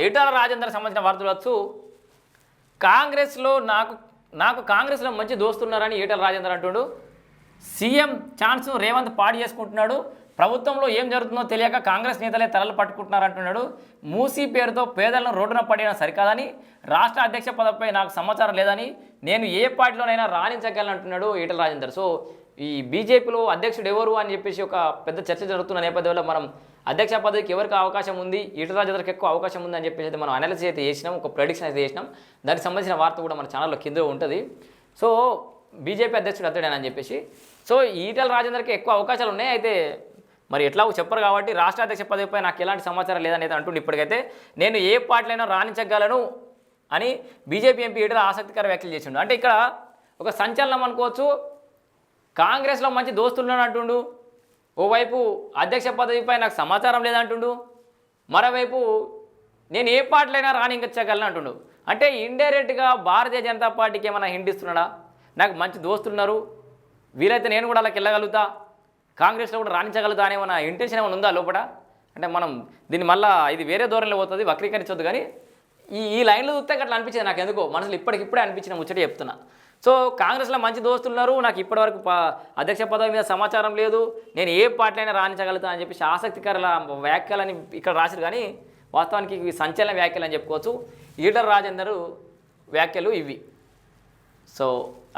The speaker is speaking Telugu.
ఈటల రాజేందర్ సంబంధించిన వార్తలు వచ్చు. కాంగ్రెస్లో నాకు కాంగ్రెస్లో మంచి దోస్తున్నారని ఈటల రాజేందర్ అంటుడు. సీఎం ఛాన్స్ను రేవంత్ పాడు చేసుకుంటున్నాడు. ప్రభుత్వంలో ఏం జరుగుతుందో తెలియక కాంగ్రెస్ నేతలే తలలు పట్టుకుంటున్నారు అంటున్నాడు. మూసీ పేరుతో పేదలను రోడ్డున పడిన సరికాదని, రాష్ట్ర అధ్యక్ష పదవిపై నాకు సమాచారం లేదని, నేను ఏ పార్టీలోనైనా రాణించగలను అంటున్నాడు ఈటల రాజేందర్. సో ఈ బీజేపీలో అధ్యక్షుడు ఎవరు అని చెప్పేసి ఒక పెద్ద చర్చ జరుగుతున్న నేపథ్యంలో మనం అధ్యక్ష పదవికి ఎవరికి అవకాశం ఉంది, ఈటల రాజేందర్కి ఎక్కువ అవకాశం ఉంది అని చెప్పేసి అయితే మనం అనాలిసిస్ అయితే చేసినాం, ఒక ప్రెడిక్షన్ అయితే చేసినాం. దానికి సంబంధించిన వార్త కూడా మన ఛానల్లో కింద ఉంటుంది. సో బీజేపీ అధ్యక్షుడు అతడేనని చెప్పేసి, సో ఈటల రాజేందర్కి ఎక్కువ అవకాశాలు ఉన్నాయి. అయితే మరి ఎట్లా చెప్పరు కాబట్టి రాష్ట్ర అధ్యక్ష పదవిపై నాకు ఎలాంటి సమాచారం లేదని అయితే అంటుండే. ఇప్పటికైతే నేను ఏ పార్టీలైనా రాణించగలను అని బీజేపీ ఎంపీ ఈటల ఆసక్తికర వ్యాఖ్యలు చేసిండు. అంటే ఇక్కడ ఒక సంచలనం అనుకోవచ్చు. కాంగ్రెస్లో మంచి దోస్తులు అంటుండు, ఓవైపు అధ్యక్ష పదవిపై నాకు సమాచారం లేదంటుండు, మరోవైపు నేను ఏ పార్టీలైనా రాణించగలను అంటుండు. అంటే ఇండైరెక్ట్గా భారతీయ జనతా పార్టీకి ఏమైనా హింట్ ఇస్తున్నాడా, నాకు మంచి దోస్తున్నారు, వీలైతే నేను కూడా అలా వెళ్ళగలుగుతా, కాంగ్రెస్లో కూడా రాణించగలుగుతా అనే మన ఇంటెన్షన్ ఏమైనా ఉందా లోపల? అంటే మనం దీన్ని మళ్ళీ ఇది వేరే ధోరణిలో పోతుంది, వక్రీకరించొద్దు. కానీ ఈ లైన్లో చూస్తే అట్లా అనిపించింది నాకు, ఎందుకో మనసులో ఇప్పటికిప్పుడే అనిపించిన ముచ్చట చెప్తున్నా. సో కాంగ్రెస్లో మంచి దోస్తులు ఉన్నారు, నాకు ఇప్పటివరకు అధ్యక్ష పదవి మీద సమాచారం లేదు, నేను ఏ పార్టీ అయినా రాణించగలుగుతా అని చెప్పేసి ఆసక్తికర వ్యాఖ్యలని ఇక్కడ రాశారు. కానీ వాస్తవానికి సంచలన వ్యాఖ్యలు అని చెప్పుకోవచ్చు ఈటల రాజేందర్ వ్యాఖ్యలు ఇవి. సో